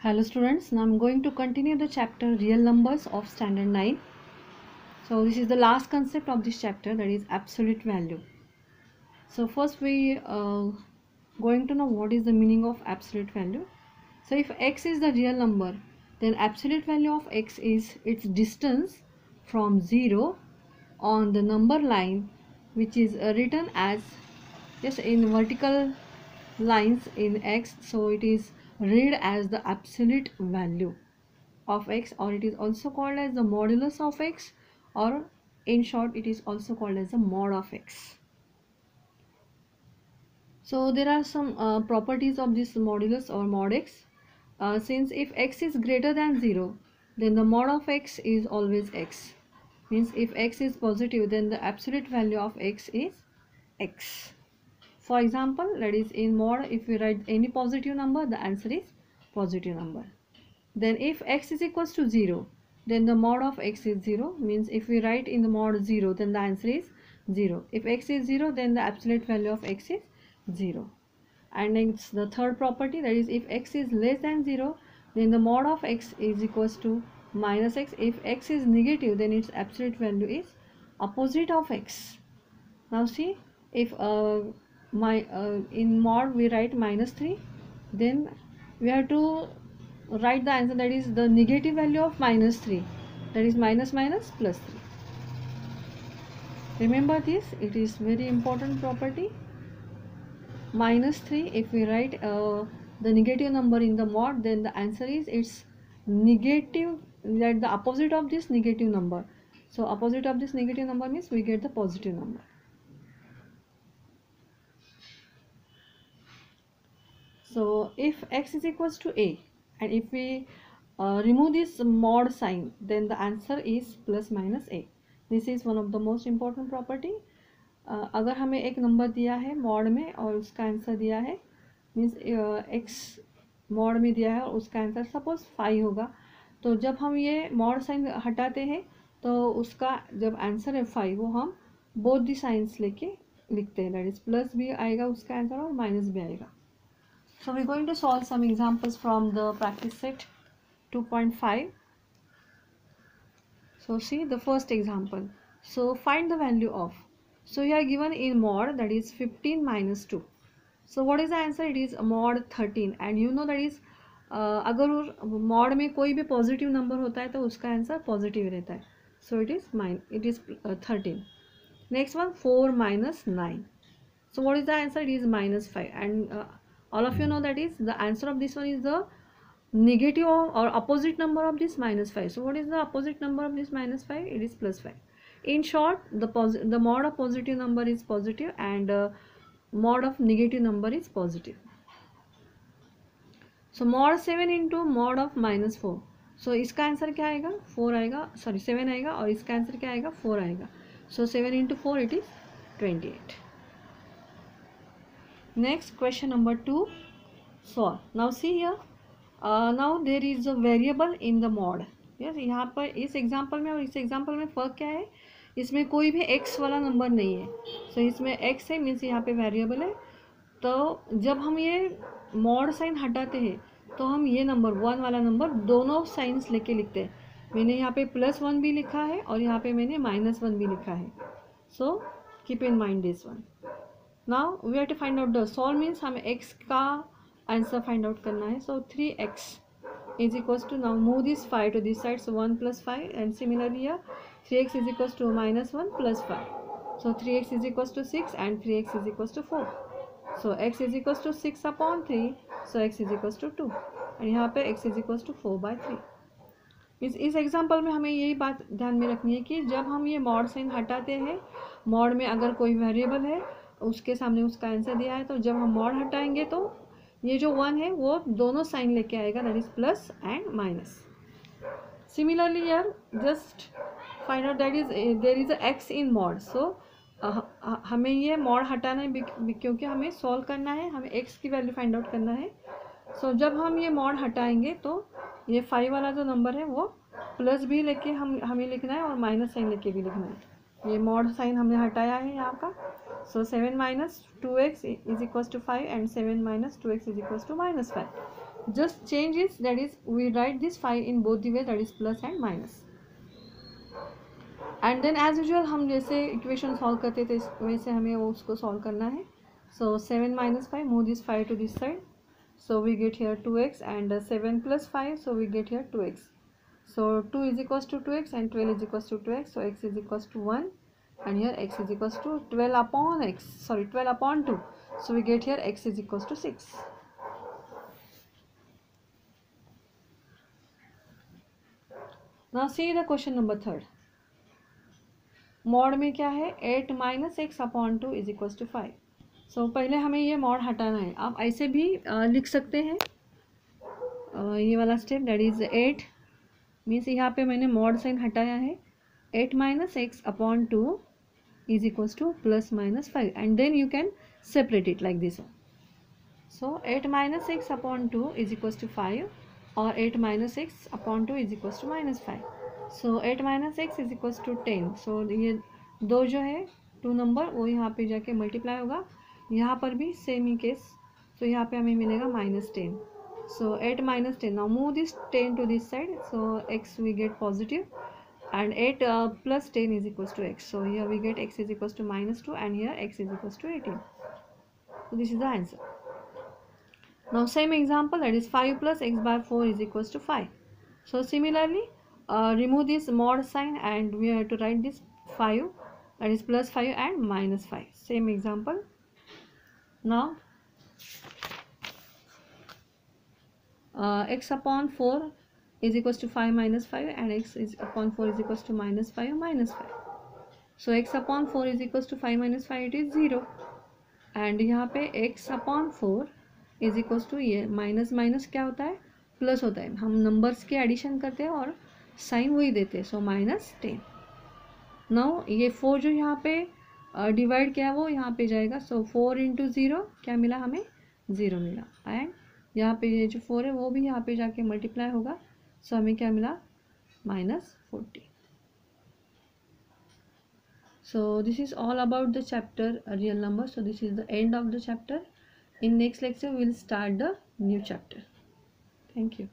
Hello students, now I'm going to continue the chapter real numbers of standard 9. So this is the last concept of this chapter, that is absolute value. So first we going to know what is the meaning of absolute value. So if x is the real number, then absolute value of x is its distance from 0 on the number line, which is written as just in vertical lines in x, so it is read as the absolute value of x, or it is also called as the modulus of x, or in short it is also called as the mod of x. So there are some properties of this modulus or mod x. Since if x is greater than 0, then the mod of x is always x. Means if x is positive, then the absolute value of x is x. For example, that is in mod, if we write any positive number, the answer is positive number. Then if x is equals to 0, then the mod of x is 0. Means if we write in the mod 0, then the answer is 0. If x is 0, then the absolute value of x is 0. And it's the third property, that is if x is less than 0, then the mod of x is equals to minus x. If x is negative, then its absolute value is opposite of x. Now see, if in mod we write minus 3, then we have to write the answer, that is the negative value of minus 3, that is minus minus plus 3. Remember this, it is very important property. Minus 3, if we write the negative number in the mod, then the answer is its negative, that the opposite of this negative number. So opposite of this negative number means we get the positive number. So if x is equals to a, and if we remove this mod sign, then the answer is plus minus a. This is one of the most important property. अगर हमें एक number दिया है mod में और उसका answer दिया है, मीन्स x मॉड में दिया है और उसका आंसर सपोज 5 होगा, तो जब हम ये मॉड साइन हटाते हैं तो उसका जब आंसर है 5, वो हम बोथ दी साइंस लेके लिखते हैं, दैट इज प्लस भी आएगा उसका आंसर और माइनस भी आएगा. So we're going to solve some examples from the practice set 2.5. So see the first example. So find the value of. So you are given in mod, that is 15 minus 2. So what is the answer? It is mod 13, and you know that is अगर mod में कोई भी positive number होता है तो उसका answer positive रहता है. So it is 13. Next one, 4 minus 9. So what is the answer? It is minus 5, and all of you know that is the answer of this one is the negative or opposite number of this minus 5. So what is the opposite number of this minus 5? It is plus 5. In short, the mod of positive number is positive, and mod of negative number is positive. So mod 7 into mod of minus 4. So इसका answer क्या आएगा? 4 आएगा, sorry 7 आएगा, और इसका answer क्या आएगा? 4 आएगा. So 7 into 4, it is 28. Next, question number 2, solve. Now see here, now there is a variable in the mod. Yes, यहाँ पर इस एग्जाम्पल में और इस एग्जाम्पल में फ़र्क क्या है? इसमें कोई भी x वाला नंबर नहीं है. So इसमें x है, मीन्स यहाँ पे वेरिएबल है. तो जब हम ये मॉड साइन हटाते हैं तो हम ये नंबर 1 वाला नंबर दोनों साइंस लेके लिखते हैं. मैंने यहाँ पे +1 भी लिखा है और यहाँ पे मैंने -1 भी लिखा है. So keep in mind this one. Now we have to find out the solve, means हमें x का आंसर फाइंड आउट करना है. सो 3x is equals to, now move this 5 to this side, so 1 plus 5, and similarly here 3x is equals to -1 plus 5. So 3x is equals to 6 and 3x is equals to 4. So x is equals to 6 upon 3, so x is equals to 2, and यहाँ पे x is equals to 4/3. इस example में हमें यही बात ध्यान में रखनी है कि जब हम ये मॉड साइन हटाते हैं, मॉड में अगर कोई वेरिएबल है उसके सामने उसका आंसर दिया है, तो जब हम मॉड हटाएंगे तो ये जो 1 है वो दोनों साइन लेके आएगा, that is plus and minus. Similarly यार just find out that is there is a x in mod. So हमें ये मॉड हटाना है क्योंकि हमें सॉल्व करना है, हमें x की वैल्यू फाइंड आउट करना है. सो जब हम ये मॉड हटाएंगे तो ये 5 वाला जो नंबर है वो प्लस भी लेके हमें लिखना है और माइनस साइन लेके भी लिखना है. ये मॉड साइन हमने हटाया है यहाँ का. So 7 minus 2x is equals to 5, and 7 minus 2x is equals to -5. just change is, that is we write this 5 in both the way, that is plus and minus. And then as usual हम जैसे equation solve करते थे वैसे हमें वो उसको solve करना है. सो 7 minus 5, move this 5 to this side, so we get here 2x, and 7 plus 5, so we get here 2x. So 2 is equals to 2x and 12 is equals to 2x, so x is equals to 1, and here x is equals to 12 upon x, sorry 12 upon 2, so we get here x is equals to 6. Now see the question number 3. Mod में क्या है, 8 minus x upon 2 is equals to 5. सो पहले हमें ये mod हटाना है. आप ऐसे भी लिख सकते हैं ये वाला स्टेप, दैट इज 8 मीन्स यहाँ पे मैंने मॉड साइन हटाया है. 8 minus x upon 2 is equals to plus minus 5, and then you can separate it like this. So 8 minus x upon 2 is equals to 5, और 8 minus x upon 2 is equals to minus 5. So 8 minus x is equals to 10. सो ये दो जो है 2 number वो यहाँ पे जाके multiply होगा. यहाँ पर भी सेम ही केस. सो यहाँ पे हमें मिलेगा -10. So 8 minus 10. Now move this 10 to this side. So x we get positive, and 8 plus 10 is equals to x. So here we get x is equals to -2, and here x is equals to 18. So this is the answer. Now same example, that is 5 plus x by 4 is equals to 5. So similarly, remove this mod sign and we have to write this 5, that is plus 5 and minus 5. Same example. Now x upon 4 is equals to 5 minus 5, and x is upon 4 is equals to -5 minus 5. So x upon 4 is equals to 5 minus 5, it is 0, and यहाँ पे x upon 4 is equals to, ये minus minus क्या होता है, plus होता है. हम numbers के एडिशन करते हैं और साइन वही देते हैं. सो -10. नाउ ये 4 जो यहाँ पे डिवाइड किया वो यहाँ पे जाएगा. सो 4 इंटू 0 क्या मिला हमें, 0 मिला. एंड यहाँ पे ये जो 4 है वो भी यहाँ पे जाके मल्टीप्लाई होगा. सो हमें क्या मिला, -40. So this is all about the chapter real number. So this is the end of the chapter. In next lecture we will start the new chapter. Thank you.